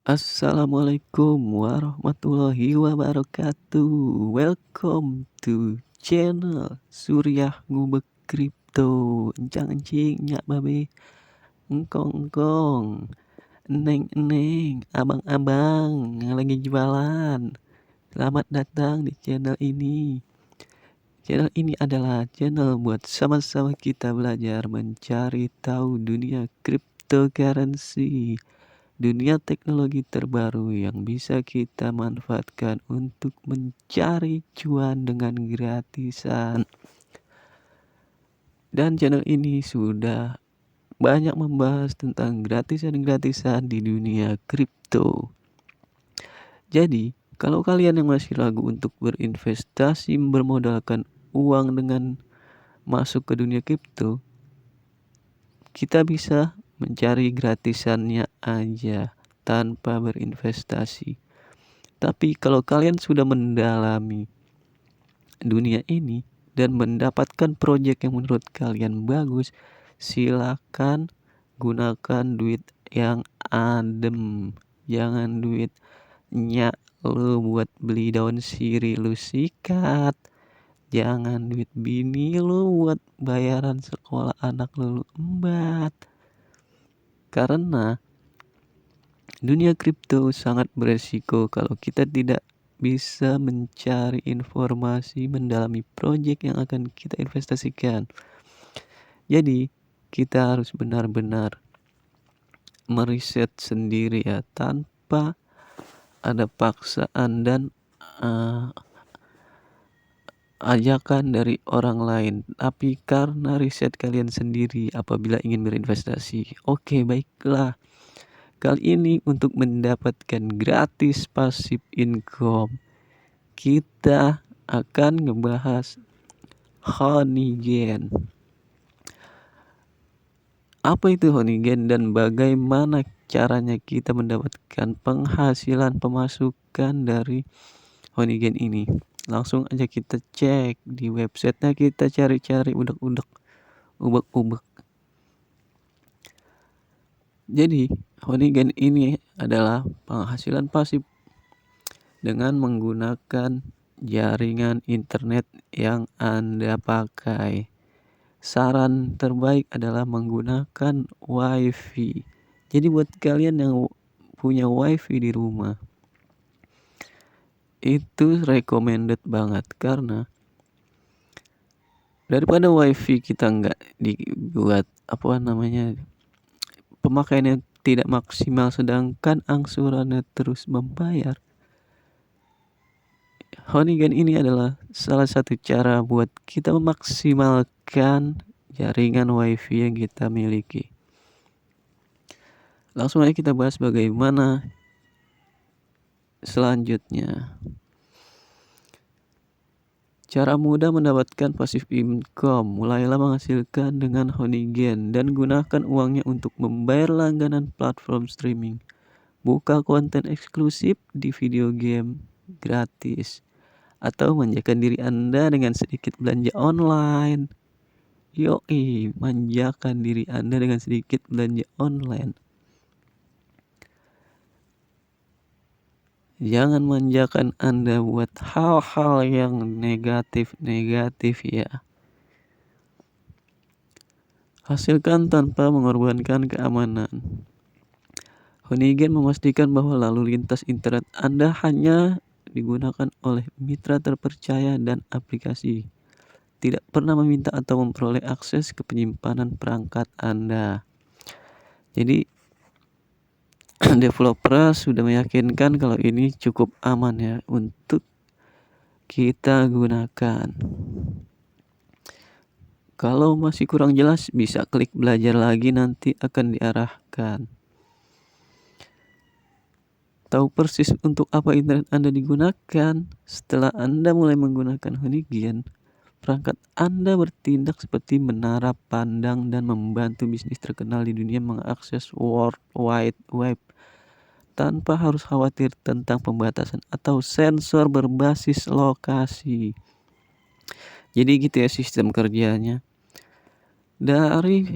Assalamualaikum warahmatullahi wabarakatuh. Welcome to channel Suryah Ngubek Kripto. Encang-encing, nyak babe, engkong-engkong, eneng-eneng, abang-abang yang lagi jualan. Selamat datang di channel ini. Channel ini adalah channel buat sama-sama kita belajar mencari tahu dunia cryptocurrency, dunia teknologi terbaru yang bisa kita manfaatkan untuk mencari cuan dengan gratisan. Dan channel ini sudah banyak membahas tentang gratisan-gratisan di dunia kripto. Jadi, kalau kalian yang masih ragu untuk berinvestasi bermodalkan uang dengan masuk ke dunia kripto, kita bisa mencari gratisannya aja tanpa berinvestasi. Tapi kalau kalian sudah mendalami dunia ini dan mendapatkan proyek yang menurut kalian bagus, silakan gunakan duit yang adem. Jangan duit nyak lu buat beli daun sirih lu sikat. Jangan duit bini lu buat bayaran sekolah anak lu embat. Karena dunia kripto sangat beresiko kalau kita tidak bisa mencari informasi mendalami proyek yang akan kita investasikan. Jadi, kita harus benar-benar meriset sendiri ya, tanpa ada paksaan dan ajakan dari orang lain, tapi karena riset kalian sendiri apabila ingin berinvestasi. Oke, baiklah. Kali ini untuk mendapatkan gratis passive income, kita akan ngebahas Honeygen. Apa itu Honeygen dan bagaimana caranya kita mendapatkan penghasilan pemasukan dari Honeygen ini? Langsung aja kita cek di websitenya, kita cari-cari udak-udak, ubek-ubek. Jadi Honeygen ini adalah penghasilan pasif dengan menggunakan jaringan internet yang Anda pakai. Saran terbaik adalah menggunakan WiFi. Jadi buat kalian yang punya WiFi di rumah, itu recommended banget, karena daripada WiFi kita nggak dibuat pemakaiannya tidak maksimal sedangkan angsurannya terus membayar. Honeygen ini adalah salah satu cara buat kita memaksimalkan jaringan WiFi yang kita miliki. Langsung aja kita bahas bagaimana selanjutnya. Cara mudah mendapatkan passive income. Mulailah menghasilkan dengan Honeygen dan gunakan uangnya untuk membayar langganan platform streaming. Buka konten eksklusif di video game gratis. Atau manjakan diri Anda dengan sedikit belanja online. Yoi, manjakan diri Anda dengan sedikit belanja online. Jangan manjakan Anda buat hal-hal yang negatif-negatif ya. Hasilkan tanpa mengorbankan keamanan. Honeygen memastikan bahwa lalu lintas internet Anda hanya digunakan oleh mitra terpercaya dan aplikasi. Tidak pernah meminta atau memperoleh akses ke penyimpanan perangkat Anda. Jadi developer sudah meyakinkan kalau ini cukup aman ya untuk kita gunakan. Kalau masih kurang jelas bisa klik belajar lagi, nanti akan diarahkan. Tahu persis untuk apa internet Anda digunakan. Setelah Anda mulai menggunakan Honeygen, perangkat Anda bertindak seperti menara pandang dan membantu bisnis terkenal di dunia mengakses World Wide Web tanpa harus khawatir tentang pembatasan atau sensor berbasis lokasi. Jadi gitu ya sistem kerjanya. Dari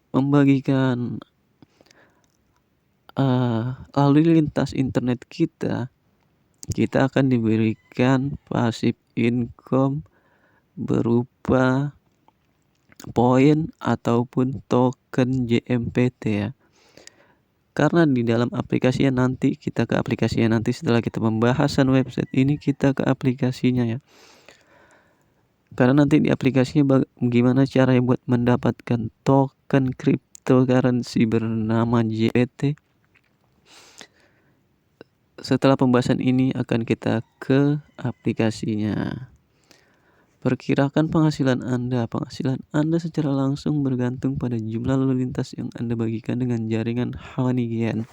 membagikan lalu lintas internet kita akan diberikan passive income berupa poin ataupun token JMPT ya. Karena di dalam aplikasinya nanti setelah kita pembahasan website ini kita ke aplikasinya ya. Karena nanti di aplikasinya gimana caranya buat mendapatkan token cryptocurrency bernama JPT. Setelah pembahasan ini akan kita ke aplikasinya. Perkirakan penghasilan Anda. Penghasilan Anda secara langsung bergantung pada jumlah lalu lintas yang Anda bagikan dengan jaringan Honeygen.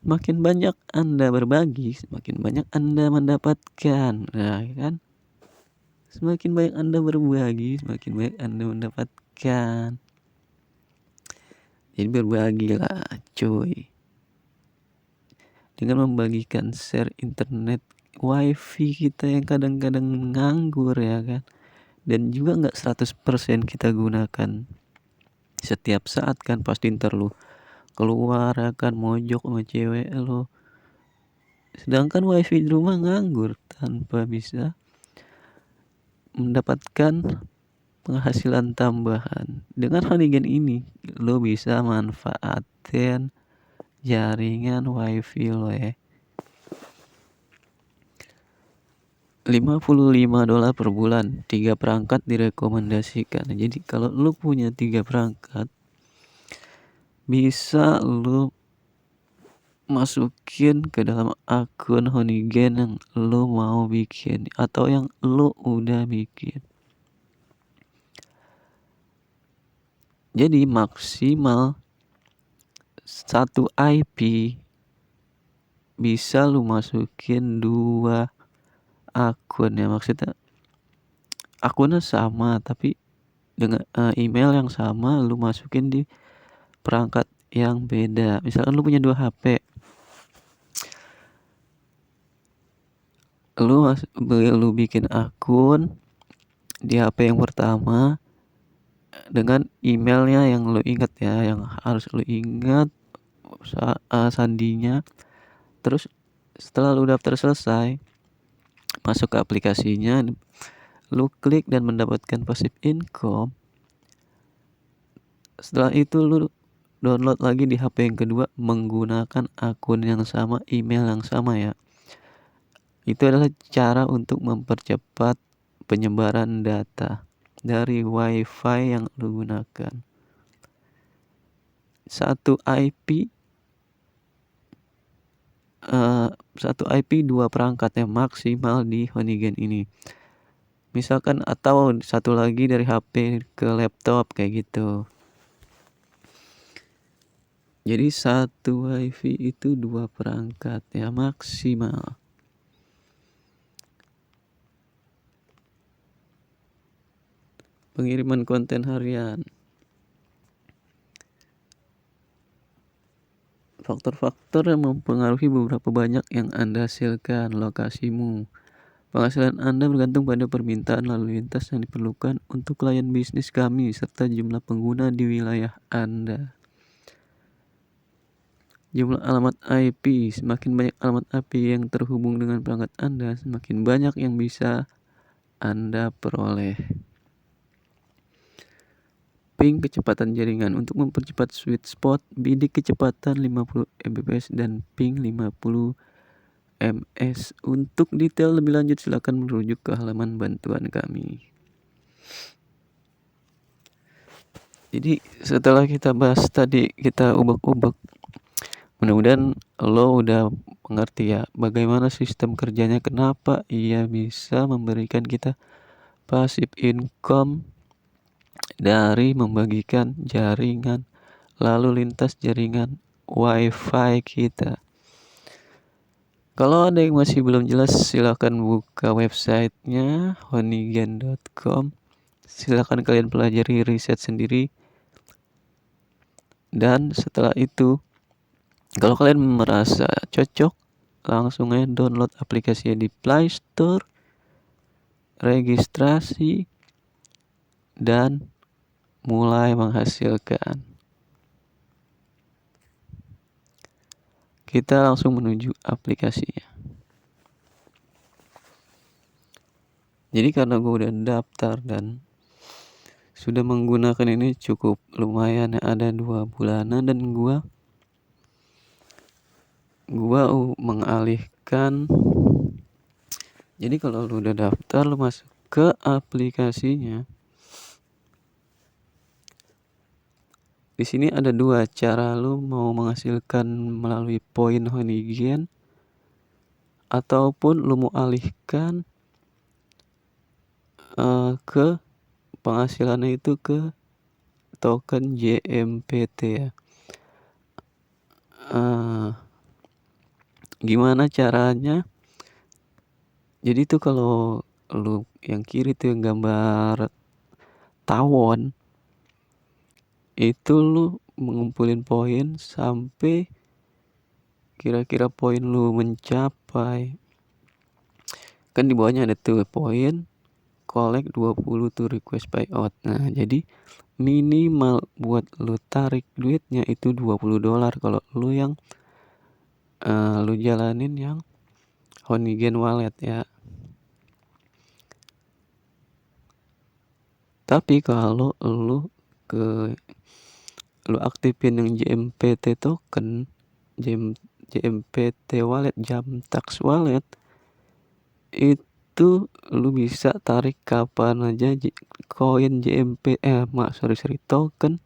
Makin banyak Anda berbagi, semakin banyak Anda mendapatkan. Nah, kan? Semakin banyak Anda berbagi, semakin banyak Anda mendapatkan. Jadi berbagilah, cuy. Dengan membagikan share internet wifi kita yang kadang-kadang nganggur ya kan. Dan juga gak 100% kita gunakan setiap saat kan. Pasti ntar lu keluar ya kan, mojok sama cewek lu. Sedangkan wifi di rumah nganggur tanpa bisa mendapatkan penghasilan tambahan. Dengan Honeygen ini lo bisa manfaatin jaringan wifi lo ya. $55 per bulan, 3 perangkat direkomendasikan. Jadi kalau lo punya 3 perangkat, bisa lo masukin ke dalam akun Honeygen yang lo mau bikin atau yang lo udah bikin. Jadi maksimal 1 IP bisa lu masukin 2 akun ya. Maksudnya akunnya sama tapi dengan email yang sama lu masukin di perangkat yang beda. Misalkan lu punya 2 HP. Lu bikin akun di HP yang pertama dengan emailnya yang lu ingat ya, yang harus lu ingat sandinya. Terus setelah lu daftar selesai, masuk ke aplikasinya, lu klik dan mendapatkan passive income. Setelah itu lu download lagi di HP yang kedua menggunakan akun yang sama, email yang sama ya. Itu adalah cara untuk mempercepat penyebaran data dari wifi yang lu gunakan. 1 IP 2 perangkat yang maksimal di Honeygen ini. Misalkan atau satu lagi dari HP ke laptop kayak gitu. Jadi 1 wifi itu 2 perangkat ya maksimal. Pengiriman konten harian. Faktor-faktor yang mempengaruhi beberapa banyak yang Anda hasilkan. Lokasimu. Penghasilan Anda bergantung pada permintaan lalu lintas yang diperlukan untuk klien bisnis kami serta jumlah pengguna di wilayah Anda. Jumlah alamat IP. Semakin banyak alamat IP yang terhubung dengan perangkat Anda, semakin banyak yang bisa Anda peroleh. Ping kecepatan jaringan. Untuk mempercepat sweet spot, bidik kecepatan 50 Mbps dan ping 50 ms. Untuk detail lebih lanjut silakan merujuk ke halaman bantuan kami. Jadi setelah kita bahas tadi, kita ubek-ubek, mudah-mudahan lo udah mengerti ya bagaimana sistem kerjanya, kenapa ia bisa memberikan kita passive income dari membagikan jaringan lalu lintas jaringan wifi kita. Kalau ada yang masih belum jelas, silakan buka websitenya honeygen.com. Silakan kalian pelajari, riset sendiri. Dan setelah itu, kalau kalian merasa cocok, langsung aja download aplikasinya di Play Store, registrasi, dan mulai menghasilkan. kita langsung menuju aplikasinya. Jadi karena gue udah daftar dan sudah menggunakan ini cukup lumayan ya, ada 2 bulanan, dan gue mengalihkan. Jadi kalau lu udah daftar, lu masuk ke aplikasinya. Di sini ada 2 cara lu mau menghasilkan melalui poin Honeygen, ataupun lu mau alihkan ke penghasilannya itu ke token JMPT ya. Gimana caranya? Jadi tuh kalau lu yang kiri tuh yang gambar tawon, itu lu mengumpulin poin sampai kira-kira poin lu mencapai, kan di bawahnya ada tuh poin collect 20 tuh request payout. Nah, jadi minimal buat lu tarik duitnya itu $20 kalau lu yang lu jalanin yang Honeygen wallet ya. Tapi kalau lu aktifin yang JMPT token, JMPT wallet, Jamtax wallet, itu lu bisa tarik kapan aja koin token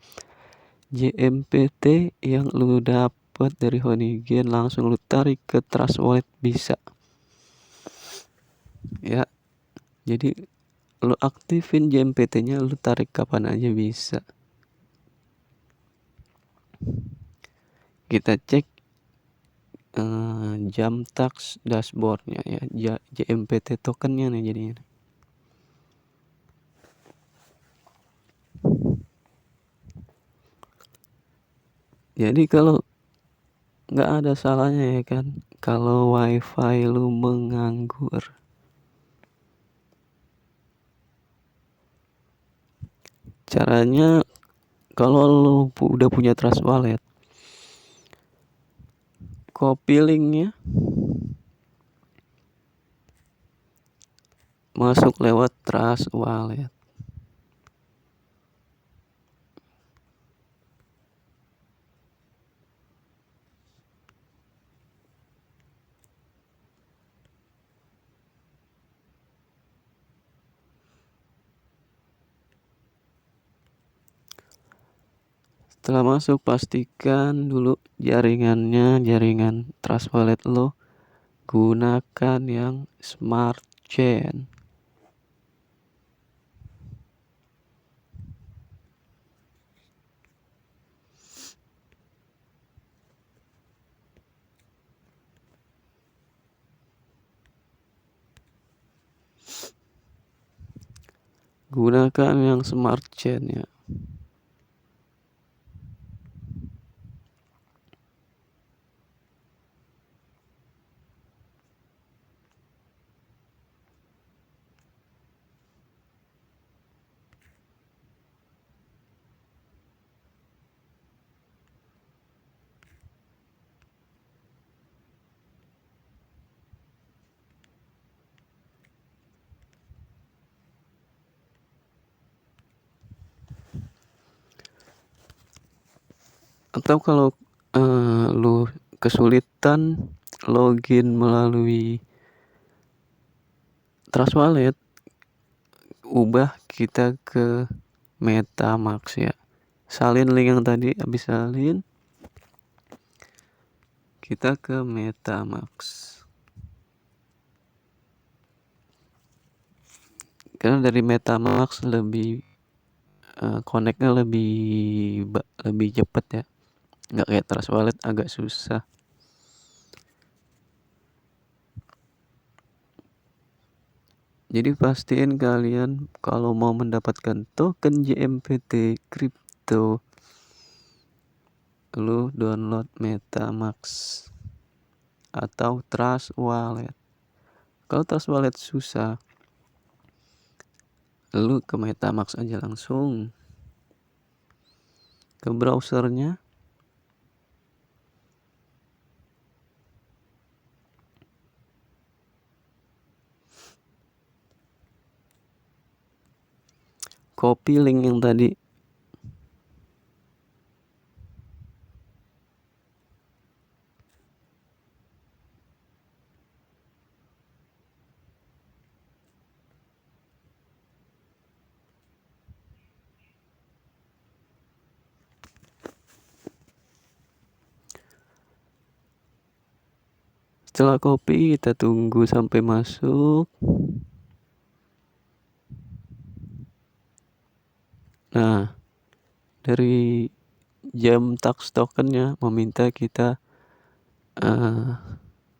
JMPT yang lu dapat dari Honeygen, langsung lu tarik ke Trust Wallet bisa ya. Jadi lu aktifin JMPT-nya, lu tarik kapan aja bisa. Kita cek Jamtax dashboardnya ya, JMPT tokennya nih jadinya. Jadi kalau nggak ada salahnya ya kan kalau wifi lu menganggur. Caranya, kalau lu udah punya Trust Wallet, copy linknya, masuk lewat Trust Wallet. Setelah masuk, pastikan dulu jaringan Trust Wallet lo gunakan yang Smart Chain. Gunakan yang Smart Chain ya. Atau kalau lu kesulitan login melalui Trust Wallet, ubah kita ke MetaMask ya. Salin link yang tadi, habis salin kita ke MetaMask. Karena dari MetaMask lebih connect-nya lebih cepet ya. Nggak kayak Trust Wallet agak susah. Jadi pastiin kalian kalau mau mendapatkan token JMPT crypto, lu download MetaMask atau Trust Wallet. Kalau Trust Wallet susah, lu ke MetaMask aja langsung. Ke browsernya, copy link yang tadi. Setelah copy, kita tunggu sampai masuk. Nah, dari jam tax tokennya meminta kita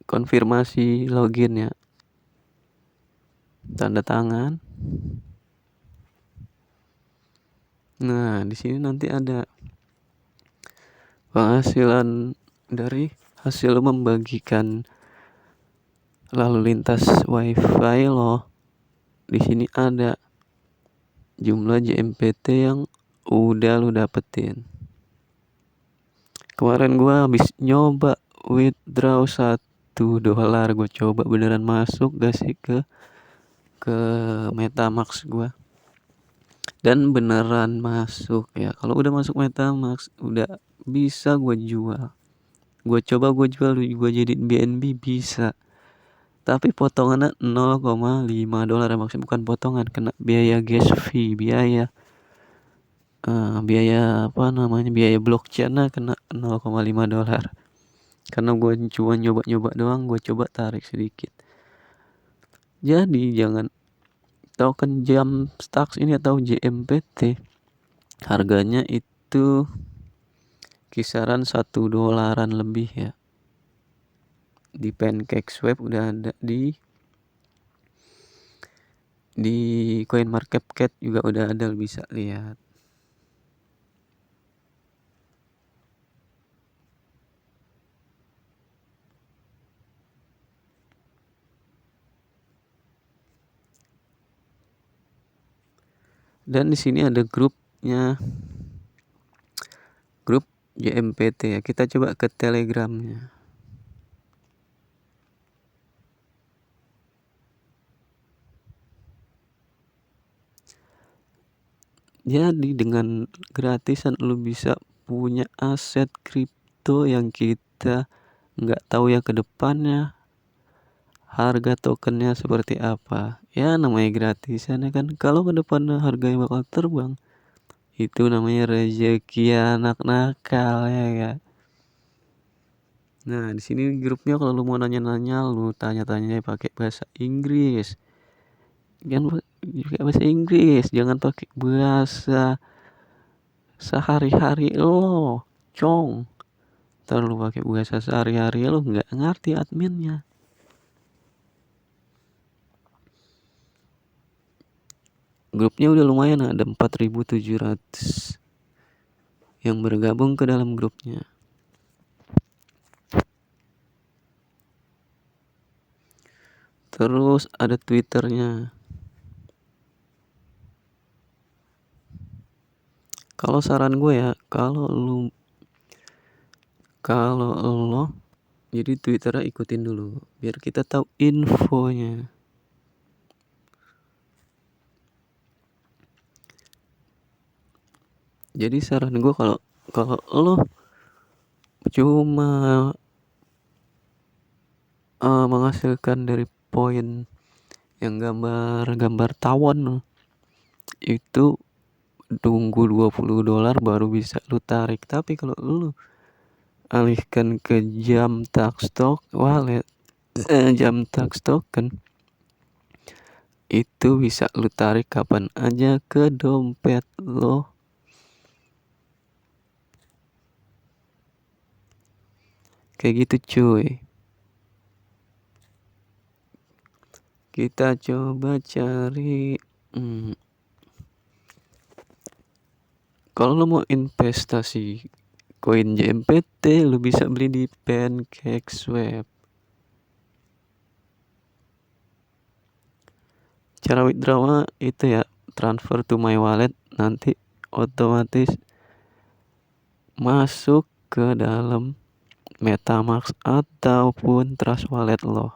konfirmasi login ya, tanda tangan. Nah, di sini nanti ada penghasilan dari hasil membagikan lalu lintas wifi lo. Di sini ada jumlah JMPT yang udah lu dapetin. Kemarin gua habis nyoba withdraw $1, gue coba beneran masuk gak sih ke Metamask gua, dan beneran masuk ya. Kalau udah masuk Metamask udah bisa gue jual. Gue coba gue jual, gue jadiin BNB bisa, tapi potongannya $0,5 maksudnya bukan potongan, kena biaya gas fee, biaya biaya blockchain kena $0,5. Karena gue cuma nyoba doang, gue coba tarik sedikit. Jadi jangan token jam stacks ini atau JMPT harganya itu kisaran $1 lebih ya. Di PancakeSwap udah ada, di CoinMarketCap juga udah ada, bisa lihat. Dan di sini ada grupnya, grup JMPT ya. Kita coba ke Telegramnya. Jadi dengan gratisan lu bisa punya aset kripto yang kita nggak tahu ya ke depannya harga tokennya seperti apa. Ya namanya gratisan ya kan. Kalau ke depannya harganya bakal terbang, itu namanya rezeki anak nakal ya kan. Nah di sini grupnya kalau lu mau nanya-nanya, lu tanya-tanya pakai bahasa Inggris. Jangan pakai bahasa Inggris, jangan pakai bahasa sehari-hari lo, cong. Ntar lu pakai bahasa sehari-hari lo nggak ngerti adminnya. Grupnya udah lumayan, ada 4.700 yang bergabung ke dalam grupnya. Terus ada Twitternya. Kalau saran gue ya, kalau lo jadi Twitternya ikutin dulu biar kita tahu infonya. Jadi saran gue kalau lo cuma menghasilkan dari poin yang gambar tawon itu tunggu $20 baru bisa lu tarik. Tapi kalau lu alihkan ke jam tax wallet, jam tax token, itu bisa lu tarik kapan aja ke dompet lo. Kayak gitu cuy. Kita coba cari kalau lo mau investasi koin JMPT, lo bisa beli di PancakeSwap. Cara withdrawnya itu ya, transfer to my wallet, nanti otomatis masuk ke dalam Metamask ataupun Trust Wallet lo.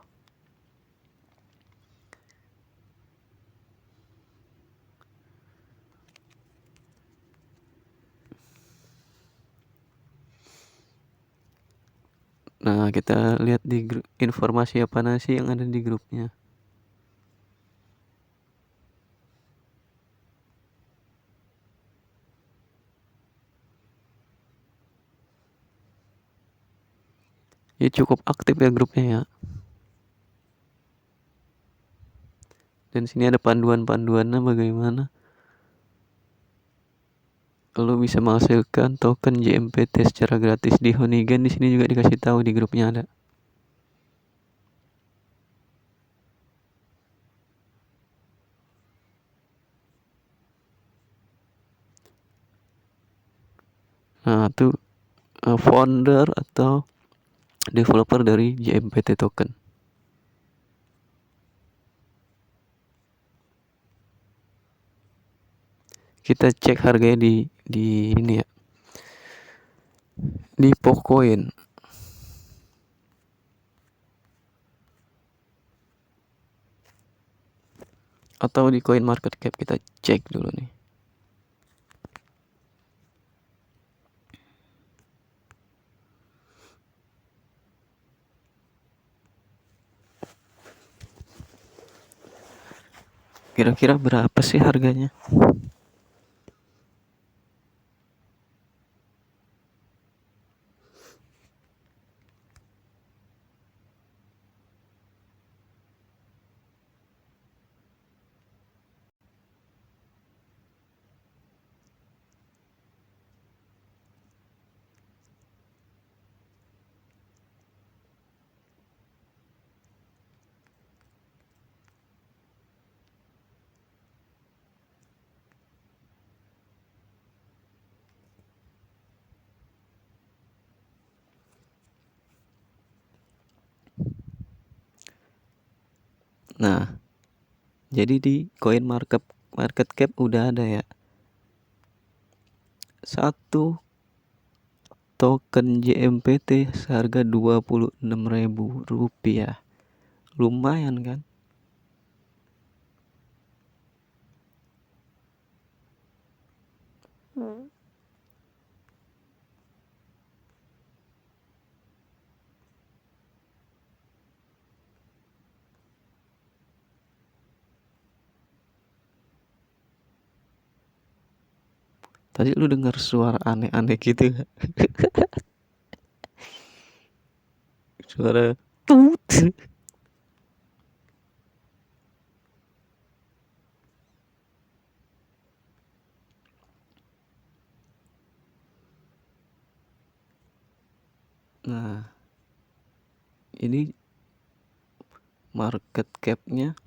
Nah, kita lihat di informasi apa sih yang ada di grupnya. Ya cukup aktif ya grupnya ya. Dan sini ada panduan-panduannya bagaimana lo bisa menghasilkan token JMPT secara gratis di Honigan. Di sini juga dikasih tahu di grupnya ada. Nah, itu founder atau developer dari JMPT token. Kita cek harganya di ini ya. Di Pocoin. Atau di Coin Market Cap, kita cek dulu nih. Kira-kira berapa sih harganya? Nah, jadi di Coin Market Cap udah ada ya. Satu token JMPT seharga Rp26.000. Lumayan kan? Tadi lu dengar suara aneh-aneh gitu gak? Suara tut. Nah, ini market cap-nya.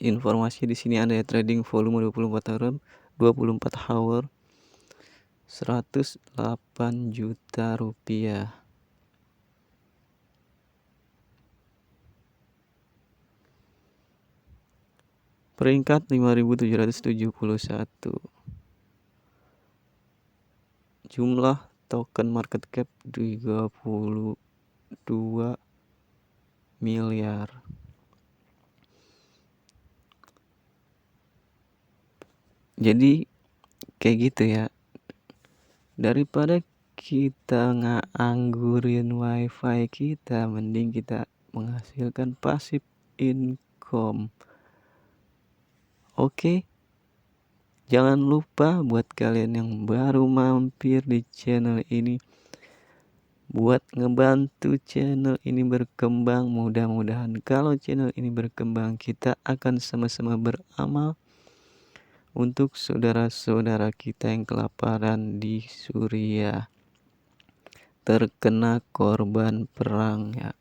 Informasi di sini ada ya, trading volume 24 hour 108 juta rupiah. Peringkat 5.771. Jumlah token market cap 32 miliar. Jadi kayak gitu ya. Daripada kita nganggurin wifi kita, mending kita menghasilkan passive income. Oke. Jangan lupa buat kalian yang baru mampir di channel ini, buat ngebantu channel ini berkembang. Mudah-mudahan kalau channel ini berkembang, kita akan sama-sama beramal untuk saudara-saudara kita yang kelaparan di Suriah, terkena korban perang ya.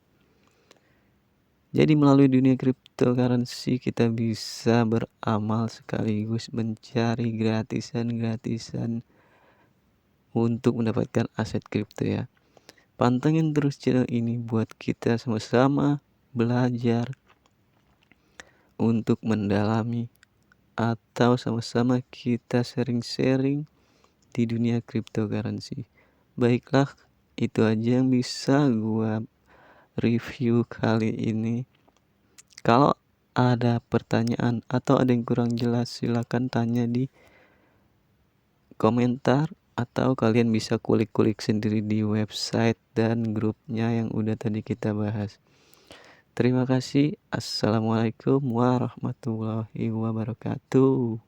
Jadi melalui dunia cryptocurrency kita bisa beramal sekaligus mencari gratisan untuk mendapatkan aset kripto ya. Pantengin terus channel ini buat kita sama-sama belajar untuk mendalami atau sama-sama kita sharing-sharing di dunia cryptocurrency. Baiklah, itu aja yang bisa gua review kali ini. Kalau ada pertanyaan atau ada yang kurang jelas, silakan tanya di komentar atau kalian bisa kulik-kulik sendiri di website dan grupnya yang udah tadi kita bahas. Terima kasih. Assalamualaikum warahmatullahi wabarakatuh.